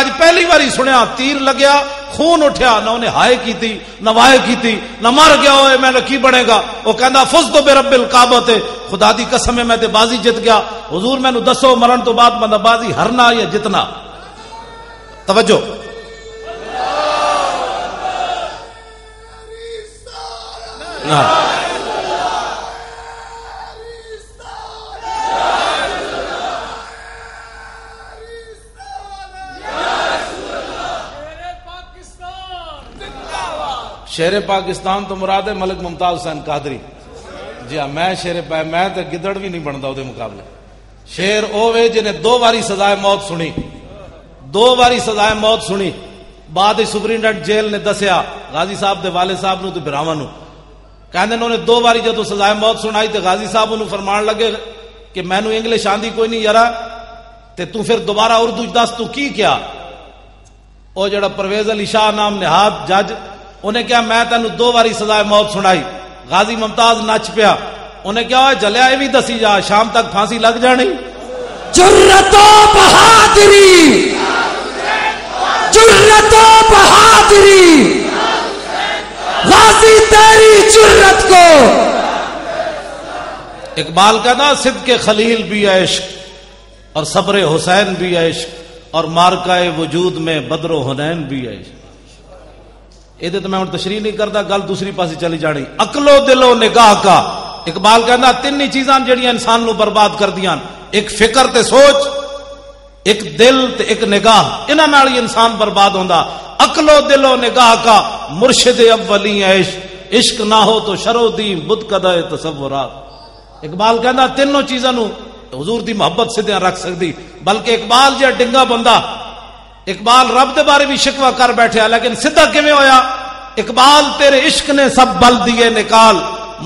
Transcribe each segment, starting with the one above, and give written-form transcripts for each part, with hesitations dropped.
اج پہلی باری سنیا تیر لگیا خون اٹھیا نہ انہیں ہائے کیتی نہ وائے کیتی نہ مر گیا ہوئے میں کی بنے گا وہ کہندا فزت برب الکعبۃ خدا دی قسم ہے میں تے بازی جت گیا حضور مینوں دسو مرن تو بعد بندہ بازی ہرنا یا جتنا توجہ شیر پاکستان تو مراد ہے ملک ممتاز حسین قادری. جی ہاں میں شیر میں تے گدڑ بھی نہیں بنتا وہ مقابلے. شیر او وے جنہیں 2 باری سزائے موت سنی 2 باری سزائے موت سنی بعد سپرنٹینڈنٹ جیل نے دسیا غازی صاحب دے والد صاحب نو تے براواں نو کہندے انہوں نے 2 باری جدوں سزائے موت سنائی تے غازی صاحب انہوں فرمان لگے کہ مینوں انگلش آندی کوئی نہیں یارا تے تو پھر دوبارہ اردو دس تو کی کیا. او جڑا پرویز علی شاہ نام نہاد جج انہیں کیا میں تینوں 2 باری سزائے موت سنائی. غازی ممتاز نچ پیا انہیں کیا جلیا یہ بھی دسی جا شام تک پھانسی لگ جانی. جرت و بہادری جرت و بہادری غازی تیری جرت کو. اقبال کہنا صدق خلیل بھی عشق اور صبر حسین بھی عشق اور مارکہ وجود میں بدر و حنین بھی عشق. یہ تو میں تشریح نہیں کرتا گل دوسری پاسی چلی جانی. عقل و دل و نگاہ کا اقبال کہنا 3 چیزاں جڑیاں انسان نو برباد کر دیاں ایک فکر تے سوچ ایک دل تے ایک نگاہ انہاں نال ہی انسان برباد ہوندا. عقل و دل و نگاہ کا مرشد اولی عشق عشق نہ ہو تو شرو دی بت قدائے تصورات. اقبال کہنا 3 چیزاں نو حضور دی محبت سدھیاں رکھ سکتی. بلکہ اقبال جا ڈنگا بندہ اقبال رب دے بارے بھی شکوہ کر بیٹھے لیکن سدھا کیویں ہویا. اقبال تیرے عشق نے سب بل دیے نکال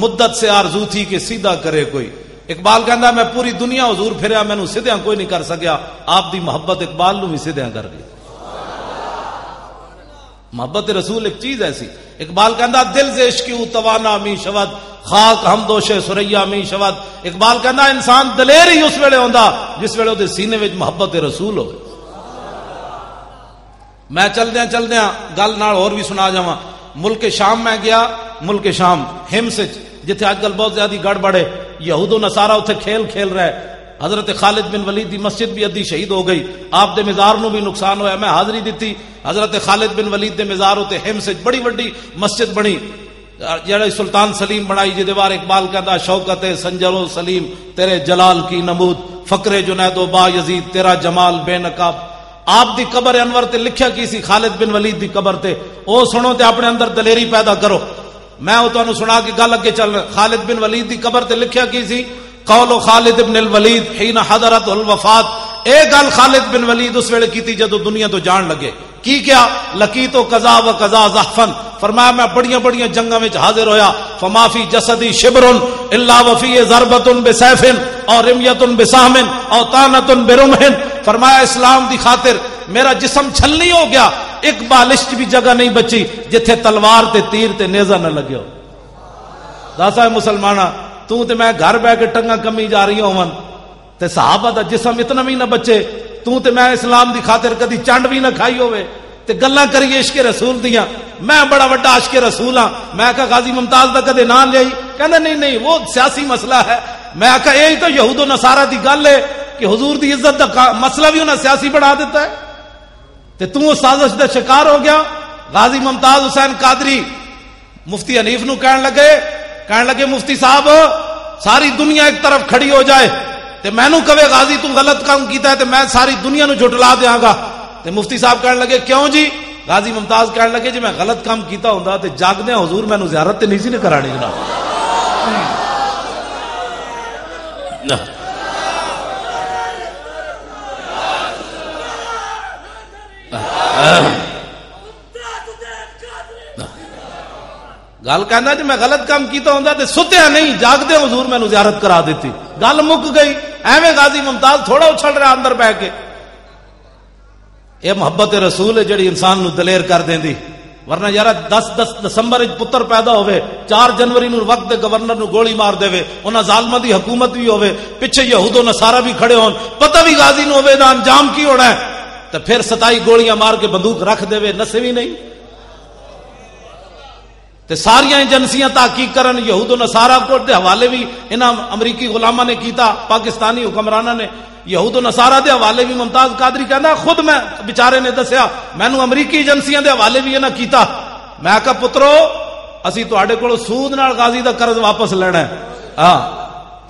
مدت سے آرزو تھی کہ سیدھا کرے کوئی. اقبال کہندا میں پوری دنیا حضور پھریا مینوں سیدھیاں کوئی نہیں کر سکیا. آپ دی محبت اقبال نو بھی سیدھیاں کر گئی. محبت رسول ایک چیز ایسی. اقبال کہندا دل سے عشق کیوں توانا می شود خاک ہمدوش سریا می شود. اقبال کہندا انسان دلیر ہی اس ویلے ہوندا جس ویلے دے سینے وچ محبت رسول ہوئے. میں چلدیاں گل نال اور بھی سنا جاواں. ملک شام میں گیا ملک شام ہمس جتھے آج کل بہت زیادہ گڑبڑ ہے یہود و نصارہ اتنے کھیل رہے. حضرت خالد بن ولید دی مسجد بھی ادھی شہید ہو گئی. آپ دے مزار نو بھی نقصان ہویا. میں حاضری دیتی حضرت خالد بن ولید دے مزار ہوتے ہمس بڑی بڑی مسجد بنی جڑا سلطان سلیم بنائی جے دیوار. اقبال کہتا شوکت سنجر و سلیم تیرے جلال کی نمود فقر جنید و با یزید تیرا جمال بے نقاب. آپ دی قبر انور تے لکھیا کی سی خالد بن ولید دی قبر تے او سنو تے اپنے اندر دلیری پیدا کرو. میں او تانوں سنا کے گل اگے چل رہا. خالد بن ولید دی قبر تے لکھیا کی سی قول خالد بن الولید حين حضرت الوفات. اے گل خالد بن ولید اس ویلے کیتی جدو دنیا تو جان لگے. کی کیا لقیت و قضا و قضا زحفن فرمایا میں بڑیاں جنگاں وچ حاضر ہویا. فما فی جسدی شبر الا وفی ضربۃ بسیف اور رمیۃ بسہم اور طعنۃ برمح. فرمایا اسلام دی خاطر میرا جسم چھلنی ہو گیا ایک بالشت بھی جگہ نہیں بچی جتھے تلوار تے تیر تے نیزہ نہ لگے ہو. داسا مسلمانہ تو تے میں گھر بیٹھ کے ٹنگاں کمی جا رہی ہون تے صحابہ دا جسم اتنا بھی نہ بچے. تو تے میں اسلام دی خاطر کدی چنڈ بھی نہ کھائی ہوئے تے گلاں کریے عشق رسول دیاں. میں بڑا بڑا عاشق رسول ہاں. میں کہا غازی ممتاز دا کدے نام لئی کہندا نہیں وہ سیاسی مسئلہ ہے. میں کہا یہی تو یہود و نصارہ دی گل ہے کہ حضور دی عزت دا مسئلہ بھی انہاں سیاسی بڑھا دیتا ہے تے تو اس سازش دا شکار ہو گیا. غازی ممتاز حسین قادری مفتی حنیف نو کہن لگے مفتی صاحب ساری دنیا ایک طرف کھڑی ہو جائے تے میں نو کہے غازی تو غلط کام کیتا ہے تے میں ساری دنیا نو جھٹلا دیاں گا. تے مفتی صاحب کہن لگے کیوں جی. غازی ممتاز کہن لگے جی میں غلط کام کیتا ہوندا تے جاگدے حضور میں نو زیارت تے نہیں سی نے کرانی جناب. گل کہنا جی میں غلط کام کیتا ہوندا تے ستیا نہیں جاگدے حضور میں نو زیارت کرا دیتی. گل مک گئی. ایویں غازی ممتاز تھوڑا اچھل رہا اندر بہ کے. یہ محبت رسول ہے جڑی انسان نو دلیر کر دیندی. ورنہ یار 10 دسمبر پتر پیدا ہوئے 4 جنوری نو وقت گورنر نو گولی مار دے انہاں ظالماں دی حکومت بھی ہوئے پیچھے یہود و نصارہ بھی کھڑے ہون پتہ بھی غازی نو ہوئے دا انجام کی ہونا ہے تو پھر 27 گولیاں مار کے بندوق رکھ دے وے نسے بھی نہیں. تے ساریاں ایجنسیاں تحقیق کرن یہود و نصارہ کو دے حوالے بھی انہاں امریکی غلاماں نے کیتا, پاکستانی حکمراناں نے یہود و نصارہ دے حوالے بھی. ممتاز قادری کہندا خود میں بیچارے نے دسیا مینوں امریکی ایجنسیاں دے حوالے بھی انہاں کیتا. میں کہا پترو اسی تواڈے کولوں سود نال غازی دا قرض واپس لینا ہے, ہاں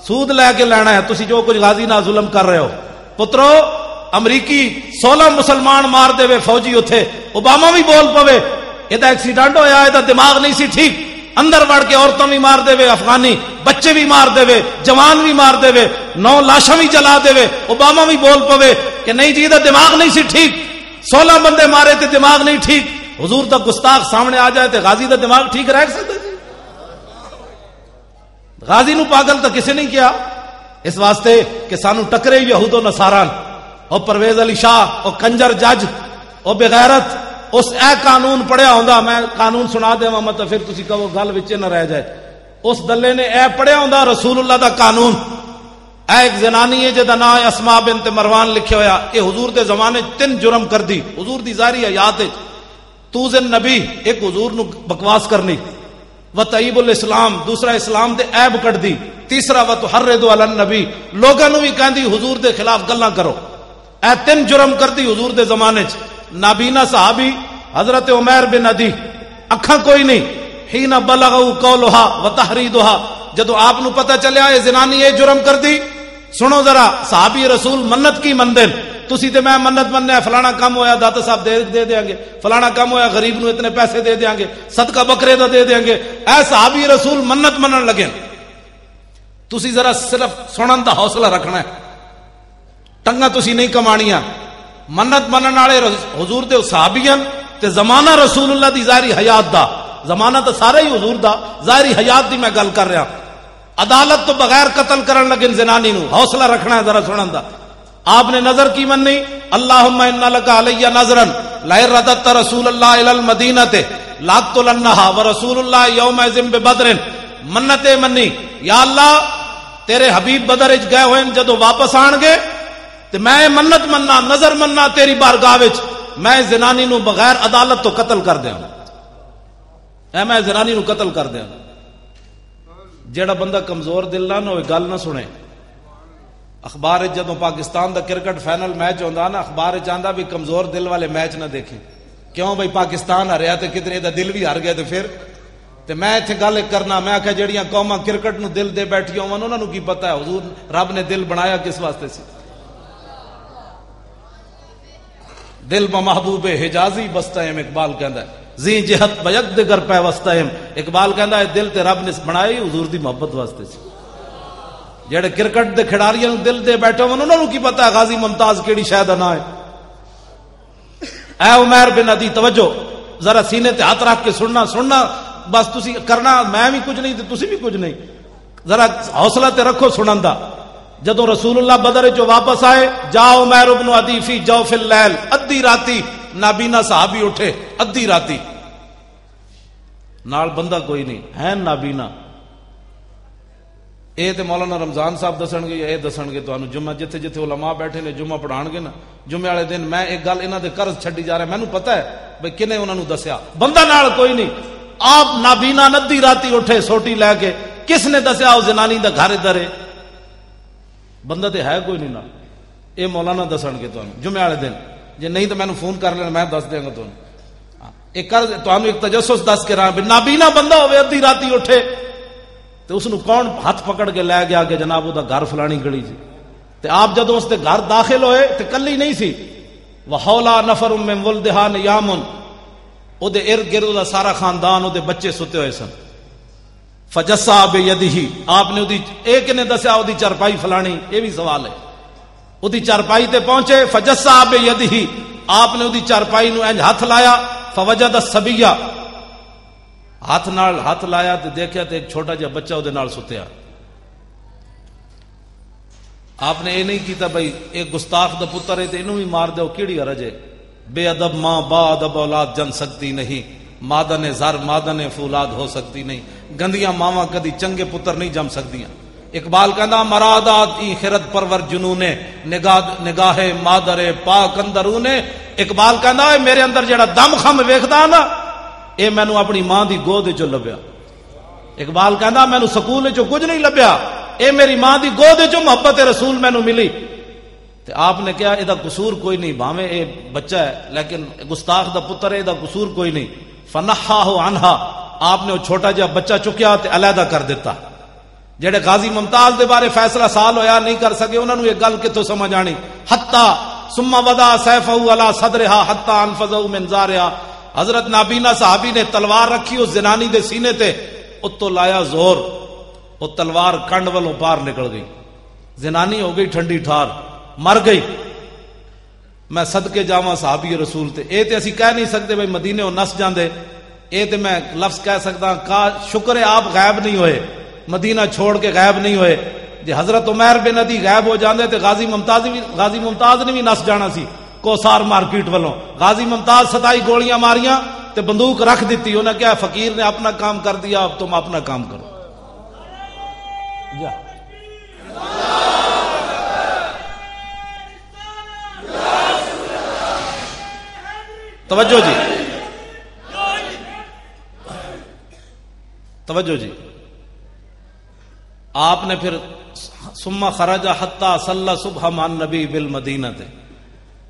سود لے کے لینا ہے, تسی جو کچھ غازی نال ظلم کر رہے ہو. پترو امریکی 16 مسلمان مار دے وے فوجی اتھے, اوباما بھی بول پوے یہ ایکسیڈنٹ ہویا, یہ دماغ نہیں سی ٹھیک, اندر وڑ کے عورتوں بھی مار دے وے, افغانی بچے بھی مار دے وے, جوان بھی مار دے وے, 9 لاشاں بھی جلا دے وے. اوباما بھی بول پوے کہ نہیں جی یہ دماغ نہیں سی ٹھیک, 16 بندے مارے تے دماغ نہیں ٹھیک. حضور دا گستاخ سامنے آ جائے تے غازی دا دماغ ٹھیک رہ سکتا جی؟ غازی نو پاگل تو کسی نہیں کیا, اس واسطے کہ سانو ٹکرے یہود و نصاران. اور پرویز علی شاہ اور کنجر جج اور بغیرت اس اے قانون پڑھیا ہوندا, میں قانون سنا دیواں مت پھر تسی کہو گل وچ نہ رہ جائے. اس دلے نے اے پڑھیا ہوندا رسول اللہ دا قانون. اے ایک زنانی ہے جدا نام اسماء بنت مروان لکھیا ہویا, اے حضور دے زمانے 3 جرم کر دی حضور دی ظاہری حیات وچ. توزن نبی ایک حضور نو بکواس کرنی, وطیب الاسلام دوسرا اسلام دے عیب کٹ دی, تیسرا وتحرض علی النبی لوگاں نو بھی کہندی حضور دے خلاف گلاں کرو. اے 3 جرم کر دی حضور دے زمانے چ. نابینا صحابی حضرت عمیر بن عدی, اکھاں کوئی نہیں, حین بلغوا قولھا وتحریدھا, جدو آپ نو پتہ چلیا یہ زنانی یہ جرم کر دی. سنو ذرا, صحابی رسول منت کی مندن, تسی تے میں منت مننے فلانا کام ہویا داتا صاحب دے دیاں گے, فلانا کام ہویا غریب نو اتنے پیسے دے دیاں گے, صدقہ بکرے دا دے دیاں گے. اے صحابی رسول منت منن لگے. تسی ذرا صرف سنن دا حوصلہ رکھنا ہے, ٹنگا تسی نہیں کمانیاں. منت منن والے حضور دے صحابیاں تے زمانہ رسول اللہ دی ظاہری حیات دا, زمانہ تو سارا ہی حضور دا, ظاہری حیات دی میں گل کر رہا. عدالت تو بغیر قتل کرن لگے زنانی نو, حوصلہ رکھنا ہے ذرا سنن دا. آپ نے نظر کی مننی, اللہم ان لک علی نظرا لئن رددت رسول اللہ الی المدینہ لاقتلنھا ورسول اللہ یومئذ ببدر. منت منی, یا اللہ تیرے حبیب بدر وچ گئے ہوئے جدو واپس آن گے تے میں منت مننا نظر مننا تیری بارگاہ وچ میں زنانی نو بغیر عدالت تو قتل کر دیاں. اے میں زنانی نو قتل کر دیاں. جیڑا بندہ کمزور دل نہ ہوئے گل نہ سنے. اخبار جدو پاکستان دا کرکٹ فائنل میچ ہوندا نا, اخبار چاہندا بھی کمزور دل والے میچ نہ دیکھیں. کیوں بھائی پاکستان ہاریا تے کدھر دا دل بھی ہار گیا تے پھر تے میں ایتھے گل کرنا, میں آکھیا جڑیاں قوماں کرکٹ نو دل دے بیٹھی ہون انہاں نو کی پتہ ہے حضور رب نے دل بنایا کس واسطے سی. دل محبوب حجازی بستہم, اقبال کہندا ہے زی جہت بیک دگر پہ وستہم. اقبال کہندا ہے دل تے رب نے بنایا حضور دی محبت واسطے سی. جڑے کرکٹ دے کھڑاریاں دل دے بیٹھے ہون انہاں نو کی پتہ ہے غازی ممتاز کیڑی شے دا نام ہے. اے عمیر بن عدی توجہ ذرا سینے تے ہاتھ رکھ کے سننا بس تسی کرنا, میں بھی کچھ نہیں تے تسی بھی کچھ نہیں, ذرا حوصلہ تے رکھو سنن دا. جدو رسول اللہ بدر جو واپس آئے, جا عمیر بن عدی فی جوف اللیل, ادھی راتی نابینا صحابی اٹھے, ادھی راتی نال بندہ کوئی نہیں ہے نابینا. اے تے مولانا رمضان صاحب دسن گے, اے دسن گے تانوں جمعہ جتھے جتھے علماء بیٹھے نے جمعہ پڑھان گے نا, جمعے والے دن میں ایک گل انہاں دے قرض چھڈی جا رہا, مینوں پتہ ہے بھئی کنے انہاں نوں دسیا, بندہ نال کوئی نہیں. آپ نابینا ادھی راتی اٹھے سوٹی لے کے, کس نے دسیا او زنانی دا گھر ادھر ہے, بندہ تے ہے کوئی نہیں نا. اے مولانا دسن گے تانوں جمعے والے دن, جے نہیں تو مینوں فون کر لینا میں دس دیاں گا تانوں. ایک قرض تانوں ایک تجسس دس کے رہا, نابینا بندہ ہوے ادھی راتی اٹھے تو اس نو کون ہاتھ پکڑ کے لے گیا کہ جناب وہ دا گھر فلانی گلی جی. تے آپ جدو اس دے گھر داخل ہوئے تے کلی نہیں سی, وحولا نفر من ولدہا نیامن, او دے ارد گرد دا سارا خاندان او دے بچے ستے ہوئے سن. فجسا بیدہ, آپ نے ایک نے دسیا او دی چرپائی فلانی, یہ بھی سوال ہے. او دی چرپائی تے پہنچے, فجسا بیدہ, آپ نے او دی چرپائی نو انج ہاتھ لایا, فوجد الصبیہ, ہاتھ لایا تے دیکھیا تے ایک چھوٹا جہا بچہ دے نال ستیا. آپ نے یہ نہیں کیتا بھائی ایک گستاخ دا پتر ہے تے اینوں بھی مار دیو, کیڑی حرج ہے. بے ادب ماں با ادب اولاد جن سکتی نہیں, مادن زر مادن فولاد ہو سکتی نہیں. گندیاں ماواں کدی چنگے پتر نہیں جم سکدیاں. اقبال کہندا مرادات ای خرد پرور جنونے نگاہ مادر پاک اندرونے. اقبال کہندا میرے اندر جڑا دم خم ویکھدا نا اے مینوں اپنی ماں دی گود وچ لبیا. اقبال کہندا مینوں سکول وچ کچھ نہیں لبیا, اے میری ماں دی گود وچ محبت رسول مینوں ملی. تے آپ نے کہا ادا قصور کوئی نہیں, بھاویں اے بچہ ہے لیکن گستاخ دا پتر ہے, ادا قصور کوئی نہیں. فنحاہ عنہا, آپ نے وہ چھوٹا جہا بچہ چکیا تے علیحدہ کر دیتا. جڑے غازی ممتاز دے بارے فیصلہ سال ہویا نہیں کر سکے, انہوں نے یہ گل کتوں سمجھ آنی. حتی ثم وضع سیفہ علی صدرہا حتی انفذہ من زارہا. حضرت نابینا صحابی نے تلوار رکھی اس زنانی دے سینے تے, اتو لایا زور, وہ تلوار کنڈ والوں پار نکل گئی. زنانی ہو گئی ٹھنڈی ٹھار, مر گئی. میں صدقے جاواں صحابی رسول تے. اے تے اسی کہہ نہیں سکتے بھئی مدینے ہو نس جاندے, اے تے میں لفظ کہہ سکتا کا شکر ہے آپ غائب نہیں ہوئے, مدینہ چھوڑ کے غائب نہیں ہوئے. جی حضرت عمیر بن عدی غائب ہو جاندے تے غازی ممتاز نے بھی نس جانا سی کوسار مارکیٹ والوں. غازی ممتاز 27 گولیاں ماریاں تے بندوق رکھ دیتی. انہوں نے کہا فقیر نے اپنا کام کر دیا, اب تم اپنا کام کرو. جا توجہ جی, توجہ جی. آپ نے پھر ثم خرج حتی صلی صبح مع النبی بالمدینہ تے.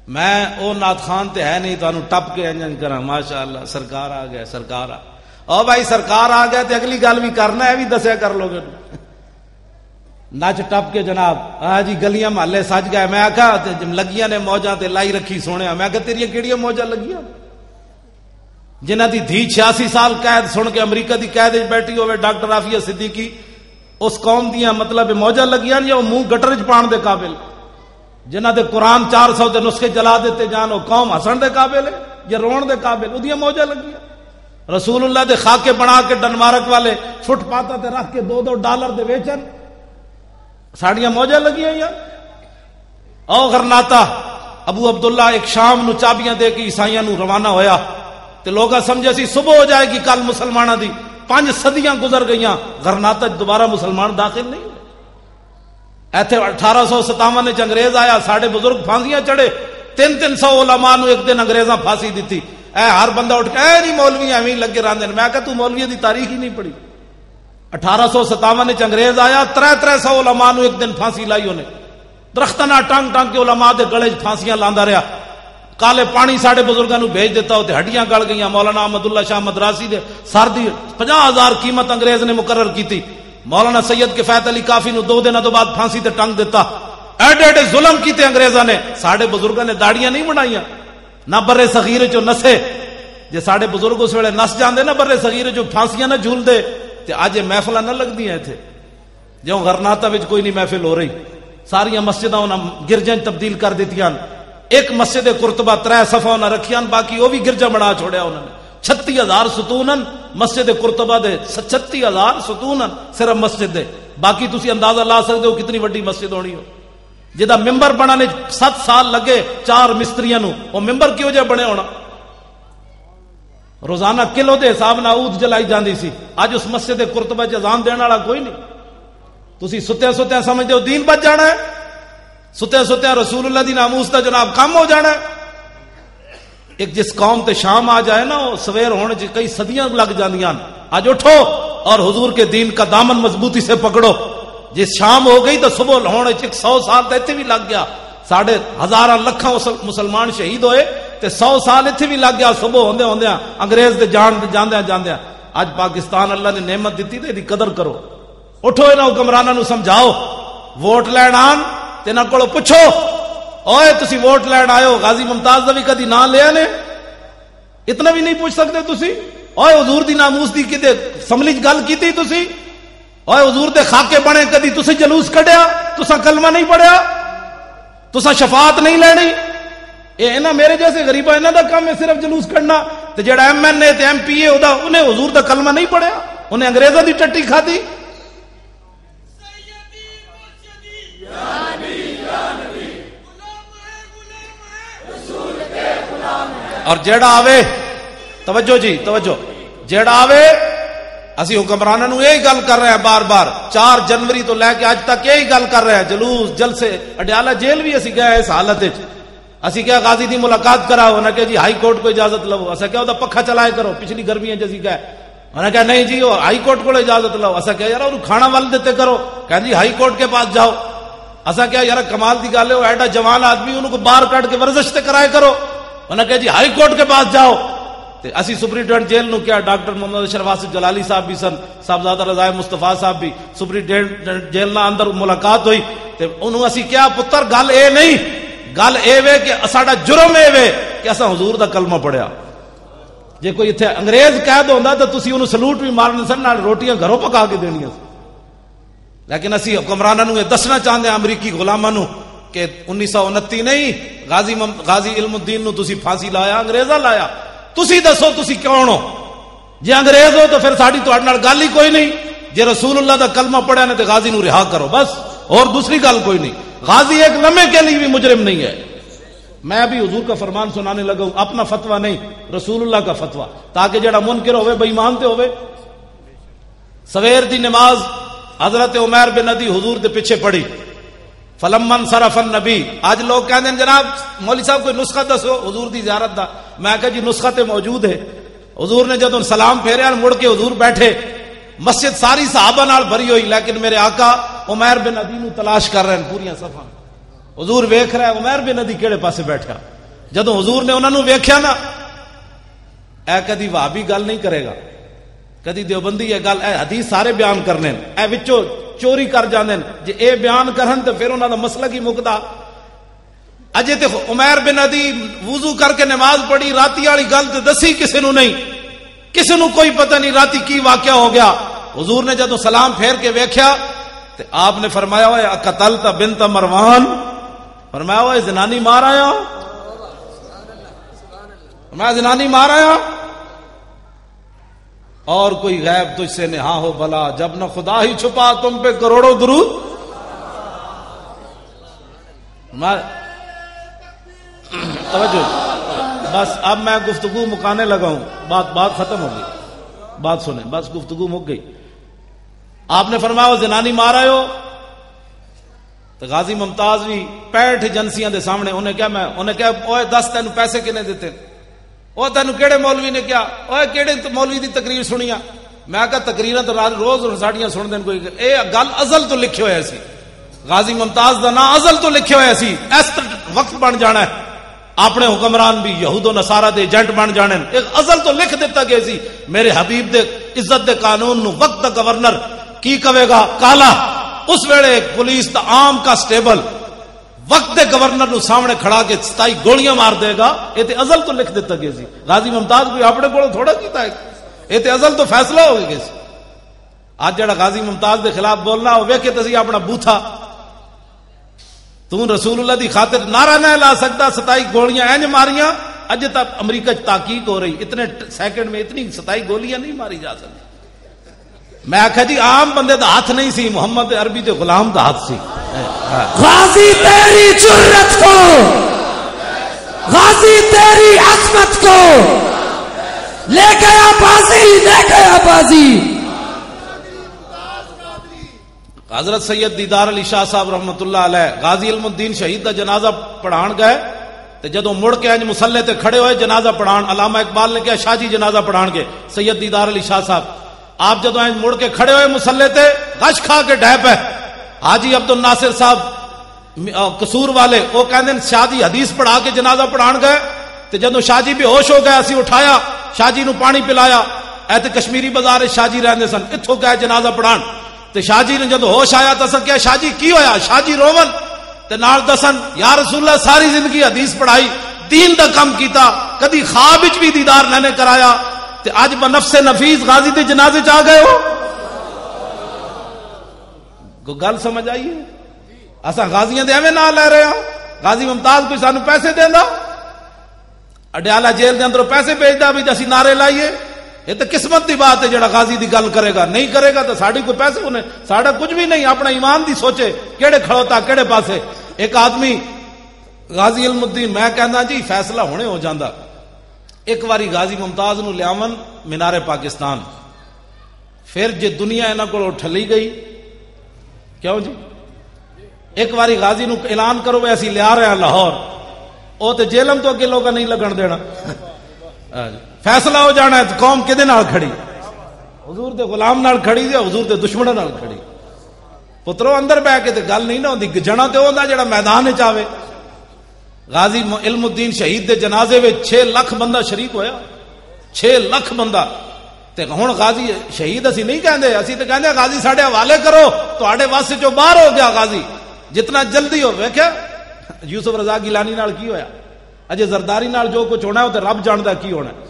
میں او نات خان تے ہے نہیں تانوں ٹپ کے انجن کراں ماشاءاللہ سرکار آ گئے, سرکار آ او بھائی سرکار آ گئے تے اگلی گل بھی کرنا ہے, بھی دسیا کر لو گے. نچ ٹپ کے جناب ہاں جی گلیاں محلے سج گئے. میں آکھا لگیاں نے موجاں تے لائی رکھی سونے. میں کہ تیریاں کیڑیاں موجاں لگیاں جنہ دی دھی 86 سال قید سن کے امریکہ دی قید وچ بیٹھی ہوئے ڈاکٹر عافیہ صدیقی, اس قوم دیاں مطلب موجاں لگیاں یا وہ منہ گٹر وچ پان دے قابل, جنہ دے قرآن 400 دے نسخے جلا دیتے جان, وہ قوم ہسن دے قابل ہے یا رون دے قابل, وہ دیاں موجاں لگیاں. رسول اللہ دے خاکے بنا کے ڈنمارک والے فٹ پاتا تے رکھ کے $2 دے ویچن, ساڑیاں موجاں لگیاں یا او غرناتا. ابو عبداللہ ایک شام نو چابیاں دے کے عیسائیاں نو روانہ ہویا تے لوگا سمجھے سی صبح ہو جائے گی کل مسلمانہ دی. 5 صدیاں گزر گئیاں, غرناتا دوبارہ مسلمان داخل نہیں ہوئے. ایتھے 1857 انگریز آیا, ساڑھے بزرگ پھانسیاں چڑھے, 300 علماء نو ایک دن انگریزاں پھانسی دیتی. اے ہر بندہ اٹھ کے اے نہیں مولوی ایویں لگے رہندے. میں کہا تو مولویوں دی تاریخ ہی نہیں پڑھی. 1857 انگریز آیا, 300 علماء نو ایک دن پھانسی لائی انہیں, درختاں ٹانگ ٹانگ کے علماء دے گلے پھانسیاں لاندا رہا. کالے پانی ساڑھے بزرگاں نو بھیج دیتا ہوتے, ہڈیاں گل گئیاں. مولانا احمد اللہ شاہ مدراسی دے سر دی 50,000 قیمت انگریز نے مقرر کیتی. مولانا سید کفایت علی کافی نو 2 دنوں تو بعد پھانسی تے ٹنگ دیتا. ایڈے ایڈے ظلم کیتے انگریزاں نے. ساڑھے بزرگاں نے داڑیاں نہیں بنائیاں, نہ برے صغیر چو نسے. جے ساڑھے بزرگ اس ویلے نس جاندے نہ برے صغیر چو پھانسیاں نہ جھول دے تے اج محفلاں نہ لگدیاں ایتھے. جوں غرناتا وچ کوئی نہیں محفل ہو رہی, ساریاں مسجداں انہاں گرجاں تبدیل کر دتیاں. ایک مسجد قرطبہ 3 صفحہ انہاں رکھیاں, باقی وہ بھی گرجا بنا چھوڑیا انہوں نے. 36,000 ستون مسجد قرطبہ دے, 36,000 ستون صرف مسجد دے. باقی تسی اندازہ لا سکتے ہو کتنی وڈی مسجد ہونی ہو. جدا ممبر بنانے 7 سال لگے 4 مستریاں نو, وہ ممبر کیوں جے بنے ہونا. روزانہ کلو دے حساب نال اود جلائی جاندی سی. اج اس مسجد قرطبہ چ اذان دین والا کوئی نہیں. تسی ستے ستے سمجھتے ہو دین بچ جانا ہے, ستے ستے رسول اللہ دی ناموس دا جناب کم ہو جانا ہے. ایک جس قوم تے شام آ جائے نا, وہ سویر ہونے چ کئی صدیاں لگ جاندیاں. آج اٹھو اور حضور کے دین کا دامن مضبوطی سے پکڑو. جس شام ہو گئی تو صبح ہونے چ 100 سال تے ایتھے بھی لگ گیا. 1000 لکھاں مسلمان شہید ہوئے تے 100 سال ایتھے بھی لگ گیا. صبح ہوندے ہوندے انگریز دے جاندیاں جاندیاں. اج پاکستان اللہ نے نعمت دیتی تے دی قدر کرو. اٹھو انہاں حکمراناں نو سمجھاؤ, ووٹ لین آن تے انہاں کولوں پوچھو, اوئے تسی ووٹ لین آئے ہو, غازی ممتاز دا بھی کدی نام لیا نے؟ اتنا بھی نہیں پوچھ سکتے تسی؟ اوئے حضور دی ناموس دی کدے اسمبلی چ گل کیتی تسی؟ اوئے حضور دے خاکے بنے کدی تسی جلوس کڈیا؟ تساں کلمہ نہیں پڑھیا؟ تساں شفاعت نہیں لینی؟ اے انہاں میرے جیسے غریباں انہاں دا کام ہے صرف جلوس کڈنا. تے جڑا ایم این اے تے ایم پی اے ہودا انہیں حضور دا کلمہ نہیں پڑھیا, انہیں انگریزاں دی ٹٹی کھادی. اور جیڑا آوے, توجہ جی توجہ, جیڑا آوے اسی حکمرانوں نو یہی گل کر رہے ہیں بار بار، 4 جنوری تو لے کے اج تک یہی گل کر رہے ہیں، جلوس جلسے، اڈیالہ جیل بھی اسی گئے اس حالت وچ، اسی کیا غازی دی ملاقات کراؤ، انہاں کہ جی ہائی کورٹ کو اجازت لو، اسا کیا او دا پکھا چلائے کرو، پچھلی گرمیاں جسی گئے، انہاں کہا نہیں جی وہ ہائی کورٹ کو اجازت لو، اسا کیا یار انہوں کھانا ول دیتے کرو، کہ جی ہائی کورٹ کے پاس جاؤ، اسا کیا یار کمال دی گل ہے، وہ ایڈا جوان آدمی انہوں کو باہر کٹ کے ورزش تے کرائے کرو، انہاں کہا جی ہائی کورٹ کے پاس جاؤ، تے اسی سپرنٹینڈنٹ جیل نو کیا ڈاکٹر محمد اشرف آصف جلالی صاحب بھی سن، صاحبزادہ رضا مصطفیٰ صاحب بھی، سپرنٹینڈنٹ جیل نہ اندر ملاقات ہوئی، تے انہوں اسی کیا پتر گل اے نہیں، گل اے وے کہ ساڈا جرم اے وے کہ اساں حضور دا کلمہ پڑھیا، جے کوئی ایتھے انگریز قید ہوندا تے تسی انہوں سلوٹ بھی مارنے سن، نال روٹیاں گھروں پکا کے دینیاں سن، لیکن اسی حکمراناں نوں یہ دسنا چاہندے امریکی غلاماں نوں کہ 1929 نہیں غازی علم الدین نو تسی پھانسی لایا، انگریزاں لایا، تسی دسو تسی کون ہو، جے انگریز ہو تو پھر ساڈی تہاڈے نال گل ہی کوئی نہیں، جے رسول اللہ دا کلمہ پڑھیا نے تے غازی نو رہا کرو بس، اور دوسری گل کوئی نہیں، غازی ایک لمحے کے لیے بھی مجرم نہیں ہے۔ میں ابھی حضور کا فرمان سنانے لگا ہوں، اپنا فتویٰ نہیں، رسول اللہ کا فتویٰ، تاکہ جڑا منکر ہوئے بے ایمان تے ہوئے۔ سویر دی نماز حضرت عمیر بن ندی حضور دے پیچھے پڑھی، فلمن صرف النبی، آج لوگ کہتے ہیں جناب مولوی صاحب کوئی نسخہ دسو حضور دی زیارت دا، میں کہا جی نسخہ تے موجود ہے، حضور نے جدوں سلام پھیریا مڑ کے حضور بیٹھے، مسجد ساری صحابہ نال بھری ہوئی، لیکن میرے آقا عمیر بن ندی نو تلاش کر رہے ہیں پوریاں صفاں، حضور ویکھ رہا ہے عمیر بن ندی کیڑے پاسے بیٹھا، جدوں حضور نے انہاں نو ویکھیا نا، اے کدی وہابی گل نہیں کرے گا، کدی دیوبندی یہ گل، اے حدیث سارے بیان کرنے، اے وچوں چوری کر جاندے جے اے بیان کرن تے پھر انہاں دا مسئلہ کی مکدا۔ اجے تے عمیر بن ندی وضو کر کے نماز پڑھی، راتی والی گل تے دسی کسے نو نہیں، کسے نو کوئی پتہ نہیں راتی کی واقعہ ہو گیا۔ حضور نے جدوں سلام پھیر کے ویکھیا تے آپ نے فرمایا ہوئے قتلت بنت مروان، فرمایا ہوئے زنانی مار آیا، میں زنانی مار آیا، اور کوئی غیب تجھ سے نہا ہو بھلا، جب نہ خدا ہی چھپا تم پہ کروڑوں درود۔ توجہ، بس اب میں گفتگو مکانے لگا ہوں، بات ختم ہو گئی، بات سنیں، بس گفتگو مک گئی۔ آپ نے فرمایا وہ زنانی مار آئے ہو، تو غازی ممتاز بھی 65 ایجنسیاں دے سامنے انہیں کیا اوے دس تینوں پیسے کنے دیتے، وہ تینوں کیڑے مولوی نے کیا، اوے کیڑے مولوی دی تقریر سنیا، میں کہا تقریراں تو روز ساڈیاں سن دین، کوئی اے گل ازل تو لکھے ہوئے سی، غازی ممتاز دا نا ازل تو لکھے ہوئے سی، اس وقت بن جانا ہے، اپنے حکمران بھی یہود و نصارہ دے ایجنٹ بن جانے، ایک ازل تو لکھ دیتا گیا سی، میرے حبیب دے عزت دے قانون نو وقت دا گورنر کی کہے گا کالا، اس ویلے ایک پولیس دا عام کا سٹیبل وقت دے گورنر نو سامنے کھڑا کے 27 گولیاں مار دے گا، یہ تے ازل تو لکھ دیتا گیا سی، غازی ممتاز بھی اپنے کو تھوڑا کیتا ہے، یہ تے ازل تو فیصلہ ہو گیا سی۔ آج جڑا غازی ممتاز دے خلاف بولنا ہو ویکھے تے اپنا بوتھا، تو رسول اللہ دی خاطر نعرہ نہ لا سکتا، 27 گولیاں اینج ماریاں، اج تک امریکہ تحقیق ہو رہی، اتنے سیکنڈ میں اتنی 27 گولیاں نہیں ماری جا سکتی۔ میں آخیا جی عام بندے دا ہاتھ نہیں سی، محمد عربی دے غلام دا ہاتھ سی۔ غازی تیری جرت کو، غازی تیری عظمت کو لے گیا بازی، لے گیا بازی۔ حضرت سید دیدار علی شاہ صاحب رحمت اللہ علیہ غازی علم الدین شہید دا جنازہ پڑھان گئے، تے جدوں مڑ کے انج مصلے تے کھڑے ہوئے جنازہ پڑھان، علامہ اقبال نے کہا شاہ جی جنازہ پڑھان گے، سید دیدار علی شاہ صاحب آپ جدوں انج مڑ کے کھڑے ہوئے مصلے تے غش کھا کے ڈھے پے، حاجی عبد الناصر صاحب قصور والے وہ کہندے شاہ جی حدیث پڑھا کے جنازہ پڑھان گئے، تے جدوں شاہ جی بے ہوش ہو گئے اسی اٹھایا، شاہ جی نو پانی پلایا، اے تے کشمیری بازار شاہ جی رہندے سن، اتھوں گئے جنازہ پڑھان، تے شاہ جی نے جدوں ہوش آیا تو اساں کہیا شاہ جی کی ہویا، شاہ جی روون تے نال دسن یا رسول اللہ ساری زندگی حدیث پڑھائی، دین دا کم کیتا، کدی خواب وچ بھی دیدار نہ کرایا، تے اج بنفس نفیس غازی دے جنازے چ آ گئے ہو۔ کو گل سمجھ آئی ہے؟ اساں غازیاں دے ایویں نہ لے رہے ہاں، غازی ممتاز کوئی سانو پیسے دیندا، اڈیالہ جیل دے اندروں پیسے بھیجدا بھی اسی نعرے لائیے، یہ تو قسمت دی بات ہے جڑا غازی دی گل کرے گا، نہیں کرے گا تو ساڈی کوئی پیسے انہیں ساڈا کچھ بھی نہیں، اپنا ایمان دی سوچے کیڑے کھڑوتا کیڑے پاسے۔ ایک آدمی غازی علم الدین میں کہنا جی فیصلہ ہونے ہو جاندا، ایک واری غازی ممتاز نو لیاون مینار پاکستان، پھر جی دنیا انہاں کو ٹھلی گئی کیوں جی ایک باری غازی نو اعلان کرو وے اسی لیا رہے ہیں لاہور او تے جیلم تو اگے لوگاں نہیں لگن دینا فیصلہ ہو جانا ہے تو قوم کدے نال کھڑی حضور دے غلام نال کھڑی تے حضور دے دشمناں نال کھڑی پترو اندر بیٹھ کے تے گل نہیں نہ ہوندی جنا تے ہوندا جڑا میدان وچ آوے غازی علم الدین شہید دے جنازے وچ 6 لاکھ بندہ شریک ہویا 6 لاکھ بندہ تے ہن غازی شہید اسی نہیں کہندے اسی تے کہندے غازی ساڈے حوالے کرو تواڈے واسطے جو باہر ہو گیا غازی جتنا جلدی ہو ویکھیا یوسف رضا گیلانی نال کی ہویا اجے زرداری نال جو کچھ ہونا ہے او تے رب جاندا کی ہونا ہے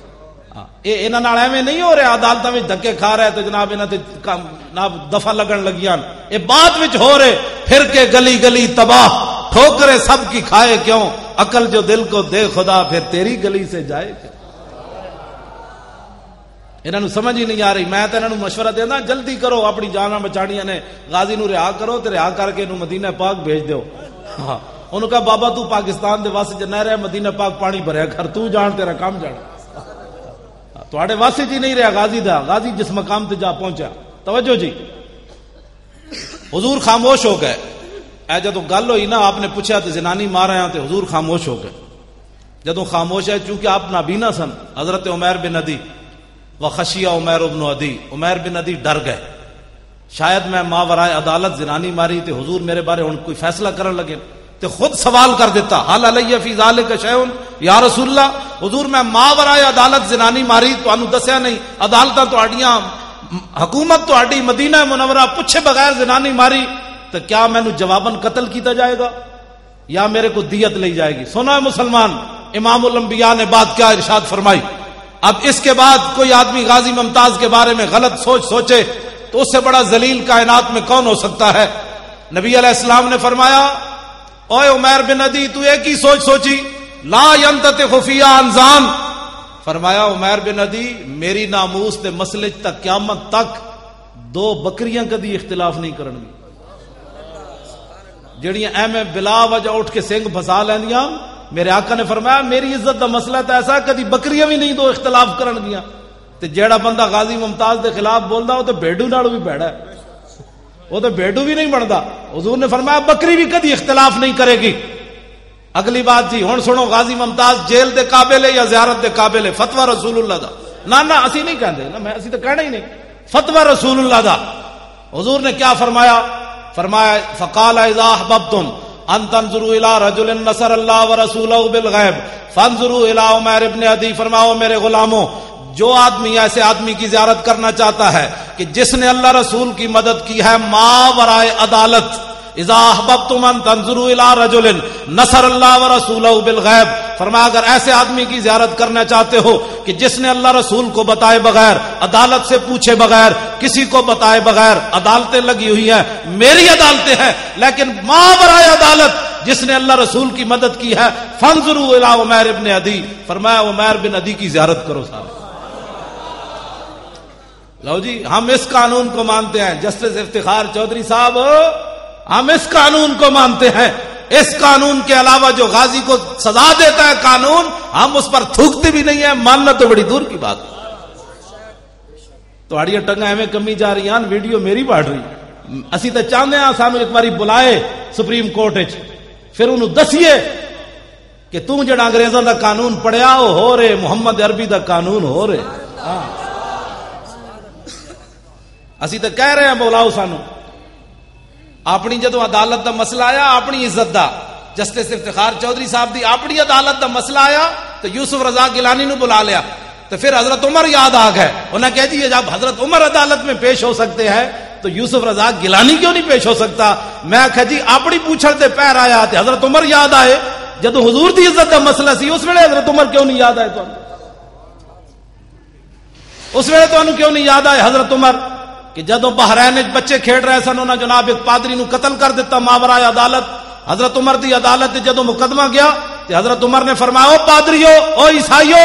اے انہاں نال ایویں نہیں ہو رہا عدالتاں وچ دھکے کھا رہا ہے تے جناب انہاں تے جناب دفعہ لگن لگیاں اے بعد وچ ہو رہے پھر کے گلی گلی تباہ ٹھوکرے سب کی کھائے کیوں عقل جو دل کو دے خدا پھر تیری گلی سے جائے کیوں انہاں نوں سمجھ ہی نہیں آ رہی میں تے انہاں نوں مشورہ دیندا جلدی کرو اپنی جاناں بچاڑیاں نے غازی نوں رہا کرو تے رہا کر کے انہوں مدینہ پاک بھیج دیو ہاں انہوں کہا بابا تو پاکستان دے واسطے نہ رہے مدینہ پاک پانی بھریا گھر تو جان تیرا کام جان تواڈے واسطے جی نہیں رہا غازی دا غازی جس مقام تے جا پہنچا توجہ جی حضور خاموش ہو گئے اے جدوں گل ہوئی نا آپ نے پوچھا تے زنانی مار رہے ہیں تے حضور خاموش ہو گئے جدوں خاموش ہے چونکہ آپ نابینا سن حضرت عمیر بن عدی وخشیہ عمیر بن عدی عمیر بن عدی ڈر گئے شاید میں ماورائے عدالت زنانی ماری تے حضور میرے بارے ہن کوئی فیصلہ کرن لگے تے خود سوال کر دیتا حل علیہ فی ذالک شیء یا رسول اللہ حضور میں ماورائے عدالت زنانی ماری تانوں دسیا نہیں عدالتاں تہاڈیاں حکومت تہاڈی مدینہ منورہ پوچھے بغیر زنانی ماری تو کیا مینوں جواباً قتل کیتا جائے گا یا میرے کو دیت لی جائے گی سنا ہے مسلمان امام الانبیاء نے بات کیا ارشاد فرمائی اب اس کے بعد کوئی آدمی غازی ممتاز کے بارے میں غلط سوچے تو اس سے بڑا ذلیل کائنات میں کون ہو سکتا ہے نبی علیہ السلام نے فرمایا اوے عمیر بن عدی تو ایک ہی سوچی لا ينتطق فی انزان فرمایا عمیر بن عدی میری ناموس تے مسئلے تک قیامت تک 2 بکریاں کدی اختلاف نہیں کرن گی جڑیاں ایویں بلا وجہ اٹھ کے سنگ پھسا لیندیاں میرے آقا نے فرمایا میری عزت دا مسئلہ تو ایسا کدی بکریاں بھی نہیں 2 اختلاف کرن گیاں تے جیڑا بندہ غازی ممتاز دے خلاف بولدا او تے بھیڈو نال بھی بھڑا ہے وہ تو بھیڈو بھی نہیں بنتا حضور نے فرمایا بکری بھی کدی اختلاف نہیں کرے گی اگلی بات جی ہن سنو غازی ممتاز جیل دے قابل ہے یا زیارت دے قابل ہے فتوی رسول اللہ دا نہ اسی نہیں کہندے نا میں اسی تو کہنا ہی نہیں فتوی رسول اللہ دا حضور نے کیا فرمایا فقال اذا احببتم ان تنظروا الى رجل نصر اللہ ورسولہ بالغیب فانظروا الى عمیر بن عدی فرماؤ میرے غلاموں جو آدمی ایسے آدمی کی زیارت کرنا چاہتا ہے کہ جس نے اللہ رسول کی مدد کی ہے ما ورائے عدالت اذا احببتم ان تنظروا الى رجل نصر اللہ ورسولہ بالغیب فرمایا اگر ایسے آدمی کی زیارت کرنا چاہتے ہو کہ جس نے اللہ رسول کو بتائے بغیر عدالت سے پوچھے بغیر کسی کو بتائے بغیر عدالتیں لگی ہوئی ہیں میری عدالتیں ہیں لیکن ما ورائے عدالت جس نے اللہ رسول کی مدد کی ہے فانظروا الى عمیر بن عدی فرمایا عمیر بن عدی کی زیارت کرو صاحب لو جی ہم اس قانون کو مانتے ہیں جسٹس افتخار چودھری صاحب ہم اس قانون کو مانتے ہیں اس قانون کے علاوہ جو غازی کو سزا دیتا ہے قانون ہم اس پر تھوکتے بھی نہیں ہیں ماننا تو بڑی دور کی بات تہاڑیاں ٹنگاں ایویں کمی جا رہی ہیں ویڈیو میری بڑھ رہی اسی تو چاہتے ہیں سانو ایک باری بلائے سپریم کورٹ وچ پھر انہوں دسیے کہ تو جڑا انگریزاں دا قانون پڑھیا وہ ہو رہے محمد عربی دا قانون ہو رہے ہاں اسی تو کہہ رہے ہیں بولاؤ سانو اپنی جدو عدالت دا مسئلہ آیا اپنی عزت دا جسٹس افتخار چودھری صاحب دی اپنی عدالت دا مسئلہ آیا تو یوسف رضا گیلانی نو بلا لیا تو پھر حضرت عمر یاد آ گئے انہیں کہہ دیے جب حضرت عمر عدالت میں پیش ہو سکتے ہیں تو یوسف رضا گیلانی کیوں نہیں پیش ہو سکتا میں کہا جی اپنی پوچھڑ تے پیر آیا تے حضرت عمر یاد آئے جدو حضور دی عزت دا مسئلہ سی اس ویلے حضرت عمر کیوں نہیں یاد آئے تو اس ویلے تو کیوں نہیں یاد آئے حضرت عمر کہ جدو بحرین بچے کھیڑ رہے سن انہوں نے جناب ایک پادری نو قتل کر دیتا ماورائے عدالت حضرت عمر دی عدالت جدو مقدمہ گیا تو حضرت عمر نے فرمایا او پادریو او عیسائیو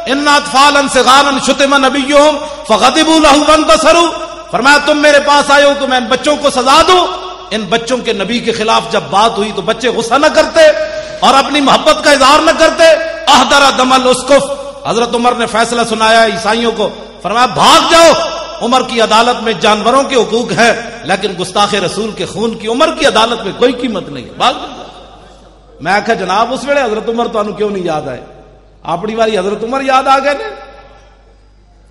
ان اطفالا صغارا شتم نبیہم فغضبوا له وانتصروا فرمایا تم میرے پاس آئے ہو تو میں ان بچوں کو سزا دوں ان بچوں کے نبی کے خلاف جب بات ہوئی تو بچے غصہ نہ کرتے اور اپنی محبت کا اظہار نہ کرتے احضر دم الاسقف حضرت عمر نے فیصلہ سنایا عیسائیوں کو فرمایا بھاگ جاؤ عمر کی عدالت میں جانوروں کے حقوق ہے، لیکن گستاخ رسول کے خون کی عمر کی عدالت میں کوئی قیمت نہیں ہے۔ میں آخیا جناب اس ویلے حضرت عمر تانوں کیوں نہیں یاد آئے؟ اپنی باری حضرت عمر یاد آ گئے نے۔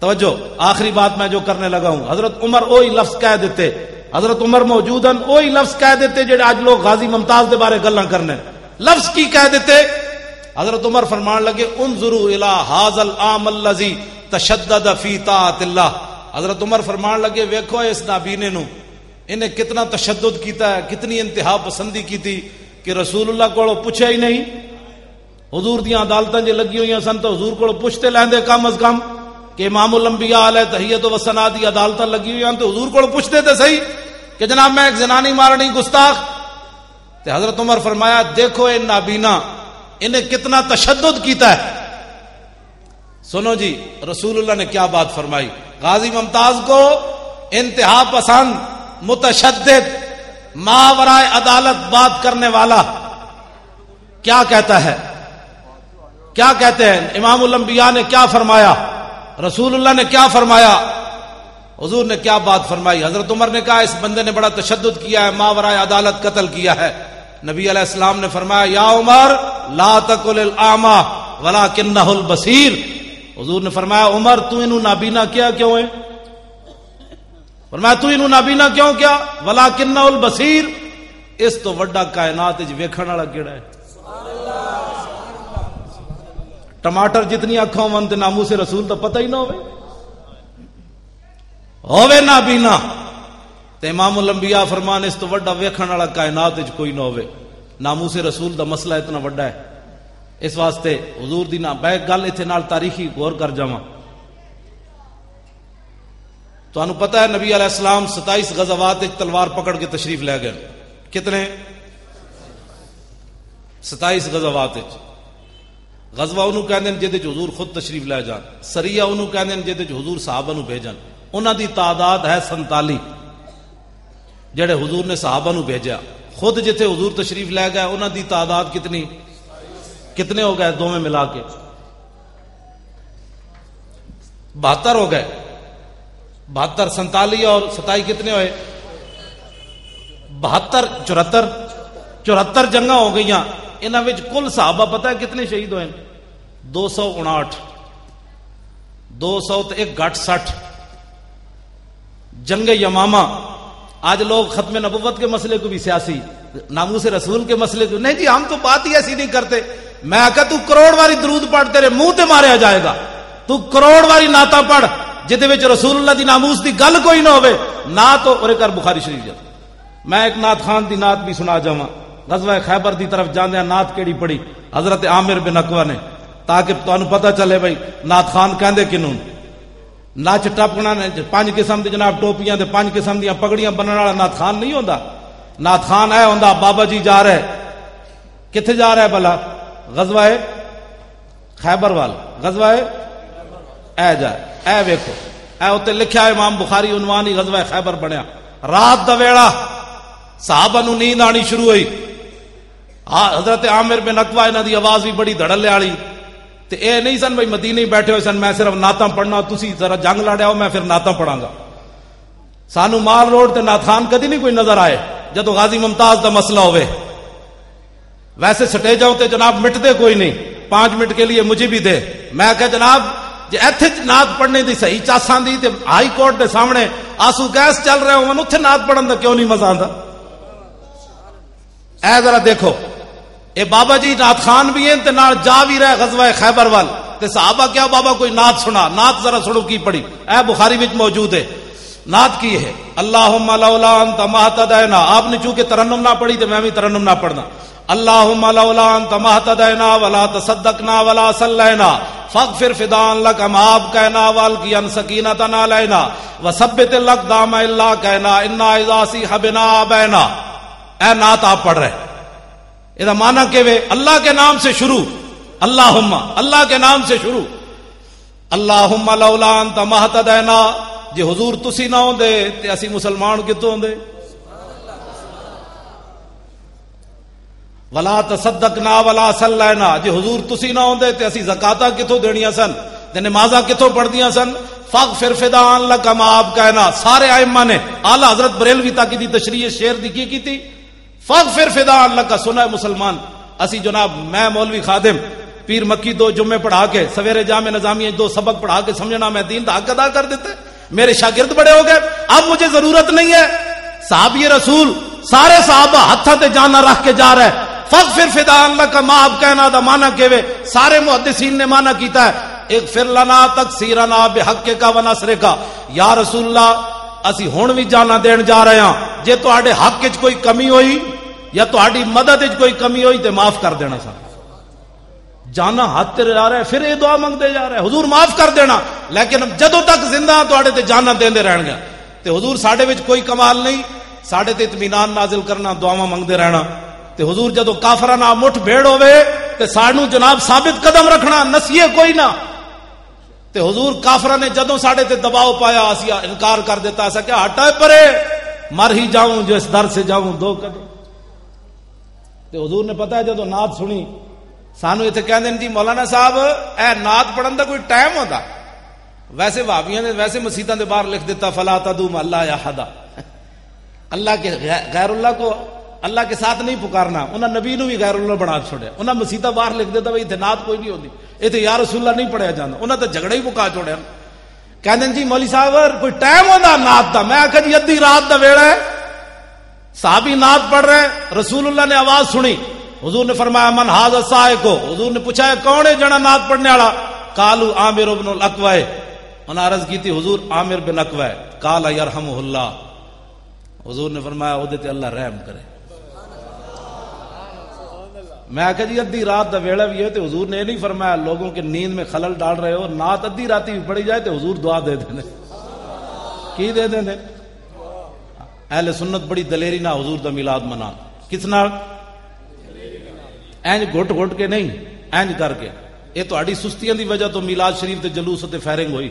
توجہ، آخری بات میں جو کرنے لگا ہوں، حضرت عمر وہی لفظ کہہ دیتے، حضرت عمر موجودن وہی لفظ کہہ دیتے جڑے آج لوگ غازی ممتاز دے بارے گلاں کرنے، لفظ کی کہہ دیتے۔ حضرت عمر فرمان لگے انظروا الی ھذا العام الذی تشدد فی طاعت اللہ۔ حضرت عمر فرمان لگے ویکھو اس نابینے نو، انہیں کتنا تشدد کیتا ہے، کتنی انتہا پسندی کی تھی کہ رسول اللہ کو پوچھا ہی نہیں۔ حضور دیاں عدالتاں جے لگی ہوئی سن تو حضور کو پوچھتے لیندے کم از کم کہ امام الانبیاء علیہ تحیت و ثنا دی عدالتاں لگی ہوئی ہیں تو حضور کو پوچھتے تھے صحیح کہ جناب میں ایک زنانی مارنی گستاخ۔ تو حضرت عمر فرمایا دیکھو اے نابینا انہیں کتنا تشدد کیتا ہے۔ سنو جی رسول اللہ نے کیا بات فرمائی، غازی ممتاز کو انتہا پسند، متشدد، ماورائے عدالت بات کرنے والا کیا کہتا ہے، کیا کہتے ہیں؟ امام الانبیاء نے کیا فرمایا، رسول اللہ نے کیا فرمایا، حضور نے کیا بات فرمائی؟ حضرت عمر نے کہا اس بندے نے بڑا تشدد کیا ہے، ماورائے عدالت قتل کیا ہے۔ نبی علیہ السلام نے فرمایا یا عمر لا تقل الاعمى ولکنہ البصیر۔ حضور نے فرمایا عمر تو انہوں نابینا کیا کیوں ہے؟ فرمایا تو انہوں نابینا کیوں کیا؟ ولکنہ البصیر، اس تو وڈا کائنات وچ ویکھن والا کیڑا ہے؟ ٹماٹر جتنی اکھاں ہون تے ناموس رسول تو پتہ ہی نہ ہوے نابینا تے امام الانبیاء فرمان اس تو وڈا ویکھن والا کائنات وچ کوئی نہ ہوے۔ ناموس رسول دا مسئلہ اتنا وڈا ہے، اس واسطے حضور دی نہ بیک گل ایتھے نال تاریخی غور کر جاواں۔ تانوں پتہ ہے نبی علیہ السلام 27 غزوات وچ تلوار پکڑ کے تشریف لے گئے۔ کتنے؟ 27 غزوات وچ۔ غزوہ انہوں کہندے نے جہدے حضور خود تشریف لے جان، سریہ انہوں کہندے نے جہدے حضور صحابہ نو بھیجن۔ انہاں دی تعداد ہے 47 جڑے حضور نے صحابہ نو بھیجا۔ خود جتھے حضور تشریف لے گئے انہاں دی تعداد کتنی؟ کتنے ہو گئے دونوں ملا کے؟ 72 ہو گئے۔ 72 47 اور 27 کتنے ہوئے؟ 72 74 جنگاں ہو گئیاں۔ انہاں وچ کل صحابہ پتہ ہے کتنے شہید ہوئے؟ 259۔ 200 تے ایک گھٹ 60۔ جنگ یمامہ، آج لوگ ختم نبوت کے مسئلے کو بھی سیاسی، ناموس رسول کے مسئلے کو نہیں جی ہم تو بات ہی ایسی نہیں کرتے۔ میں کہا تو کروڑ واری درود پڑھ تیرے منہ تے ماریا جائے گا، تو کروڑ واری نعتاں پڑھ جدے وچ رسول اللہ دی ناموس دی گل کوئی نہ ہوے نہ تو اور کر بخاری شریف جا۔ میں ایک نعت خان دی نعت بھی سنا جاواں۔ غزوہ خیبر دی طرف جاندیاں نعت کیڑی پڑھی حضرت عامر بن عقبہ نے، تاکہ تانوں پتہ چلے بھائی نعت خان کہندے کنوں۔ نچ ٹپنا نے 5 قسم دی جناب ٹوپیاں تے 5 قسم دیاں پگڑیاں بننے والا نعت خان نہیں ہوندا۔ نعت خان اے ہوندا بابا جی جا رہے کتھے جا رہا ہے بھلا؟ غزوہ خیبر وال، غزوہ اے جا اے ویکھو اے اوتے لکھیا امام بخاری عنوان ہی غزوہ خیبر بنیا۔ رات دا ویڑا صحابہ نو نیند آنی شروع ہوئی۔ حضرت عامر بن عقبہ انہاں دی آواز بھی بڑی دھڑلے والی تے اے نہیں سن بھائی مدینے بیٹھے ہوئے سن میں صرف نعتاں پڑھنا، تسی ذرا جنگ لڑیا ہو میں پھر نعتاں پڑھاں گا۔ سانو مال روڈ تے نعت خان کدی نہیں کوئی نظر آئے جدو غازی ممتاز دا مسئلہ ہوئے۔ ویسے سٹیجاں تے جناب مٹتے کوئی نہیں، 5 منٹ کے لیے مجھے بھی دے۔ میں کہا جناب جی ایتھے نعت پڑھنے دی صحیح چاساں دی تے ہائی کورٹ دے سامنے آنسو گیس چل رہے ہون اتھے نعت پڑھن دا کیوں نہیں مزہ آندا؟ اے ذرا دیکھو اے بابا جی نعت خان بھی ہیں تے نال جا بھی رہے غزوہ خیبر وال تے صحابہ کیا بابا کوئی نعت سنا، نعت ذرا سنو کی پڑھی، اے بخاری وچ موجود ہے۔ نعت کی ہے اللہم لولا انت ما اہتدینا، آپ نے چونکہ ترنم نہ پڑھی تو میں بھی ترنم نہ پڑھنا۔ اللہم لولا انت ما اہتدینا ولا تصدقنا ولا صلینا فاغفر فدان لک ماب کہنا والکین سکینتن علینا وثبت الاقدام الا کہنا انا اذا صیح بنا ابینا۔ اے نعت آپ پڑھ رہے، یہ معنی کہ اللہ کے نام سے شروع، اللہم اللہ کے نام سے شروع۔ اللہم لولا انت ما اہتدینا، جی حضور تسی نہ ہوندے تے اسی مسلمان کتوں ہوندے؟ ولا تصدقنا ولا صلینا، جی حضور تسی نہ ہوندے تے اسی زکاتاں کتوں دینیاں سن تے نمازاں کتوں پڑھدیاں سن؟ فاغفر فدان لک معاف کہنا. سارے ائمہ نے اعلی حضرت بریلوی تک دی تشریح شعر دی کی تھی. فاغفر فدان لک. سنا ہے مسلمان اسی جناب میں مولوی خادم پیر مکی 2 جمعے پڑھا کے سویرے جامع نظامیہ 2 سبق پڑھا کے سمجھنا میں دین دا حق ادا کر دیتے. میرے شاگرد بڑے ہو گئے, اب مجھے ضرورت نہیں ہے. صحابی رسول سارے صحابہ ہتھاں تے جانا رکھ کے جا رہے. فاغفر فدان لک معاف کہنا دا معنی کیویں سارے محدثین نے معنی کیتا ہے اغفر لنا تقصیرنا بحقک و نصرک. یا رسول اللہ اسی ہن بھی جانا دین جا رہے ہاں, جے تہاڈے حق وچ کوئی کمی ہوئی یا تہاڈی مدد وچ کوئی کمی ہوئی تے معاف کر دینا. سا جانا ہاتھ تے جا رہا ہے, پھر یہ دعا منگتے جا رہے حضور معاف کر دینا, لیکن جدوں تک زندہ تہاڈے تے جانا دیندے رہن گے. تے حضور ساڈے وچ کوئی کمال نہیں, ساڈے تے اطمینان نازل کرنا, دعاواں منگتے رہنا. تے حضور جدوں کافراں نال مٹھ بھیڑ ہوے تے سانو جناب ثابت قدم رکھنا, نسیے کوئی نہ. تے حضور کافراں نے جدوں ساڈے تے دباؤ پایا اسی انکار کر دیتا, ایسا کہ ہٹائے پرے مر ہی جاؤں جو اس در سے جاؤں 2 قدم. تے حضور نے پتا ہے جدوں نعت سنی سانو اتنے کہندے جی مولانا صاحب اے نعت پڑھن دا کوئی ٹائم ہوندا. ویسے وہابیاں نے ویسے مسیتاں دے باہر لکھ دیتا فلا تدعو مع اللہ احد, اللہ کے غیر اللہ کو اللہ کے ساتھ نہیں پکارنا. انہاں نبی نو بھی غیر اللہ بنا چھوڑیا. انہاں مسیتاں باہر لکھ دیتا بھائی اتنے نعت کوئی نہیں ہوندی, اتنے یا رسول اللہ نہیں پڑھیا جاندا. انہاں تے جھگڑا ہی مکا چھوڑیا. کہندے جی مولوی صاحب کوئی ٹائم ہوندا نعت دا. میں آکھیا جی ادھی رات دا ویڑا ہے, صحابی نعت پڑھ رہے, رسول اللہ نے آواز سنی, حضور نے فرمایا من ھذا السائق. حضور نے پوچھا ہے کون ہے جڑا نعت پڑھنے والا؟ قالوا عامر بن الاقوع. انہوں نے عرض کی تھی حضور عامر بن اقوع. قال یرحمہ اللہ. حضور نے فرمایا اودے تے اللہ رحم کرے. میں کہا جی ادھی رات دا ویڑا بھی ہے تو حضور نے یہ نہیں فرمایا لوگوں کے نیند میں خلل ڈال رہے ہو, نعت ادھی راتی بھی پڑھی جائے تو حضور دعا دے دیں. کی دے دیں؟ اہل سنت بڑی دلیری نہ حضور دا میلاد منا. کس نال؟ اینج گھٹ گھٹ کے نہیں, اینج کر کے. یہ تہاڈی سستیاں دی وجہ تو میلاد شریف تے جلوس تے فائرنگ ہوئی.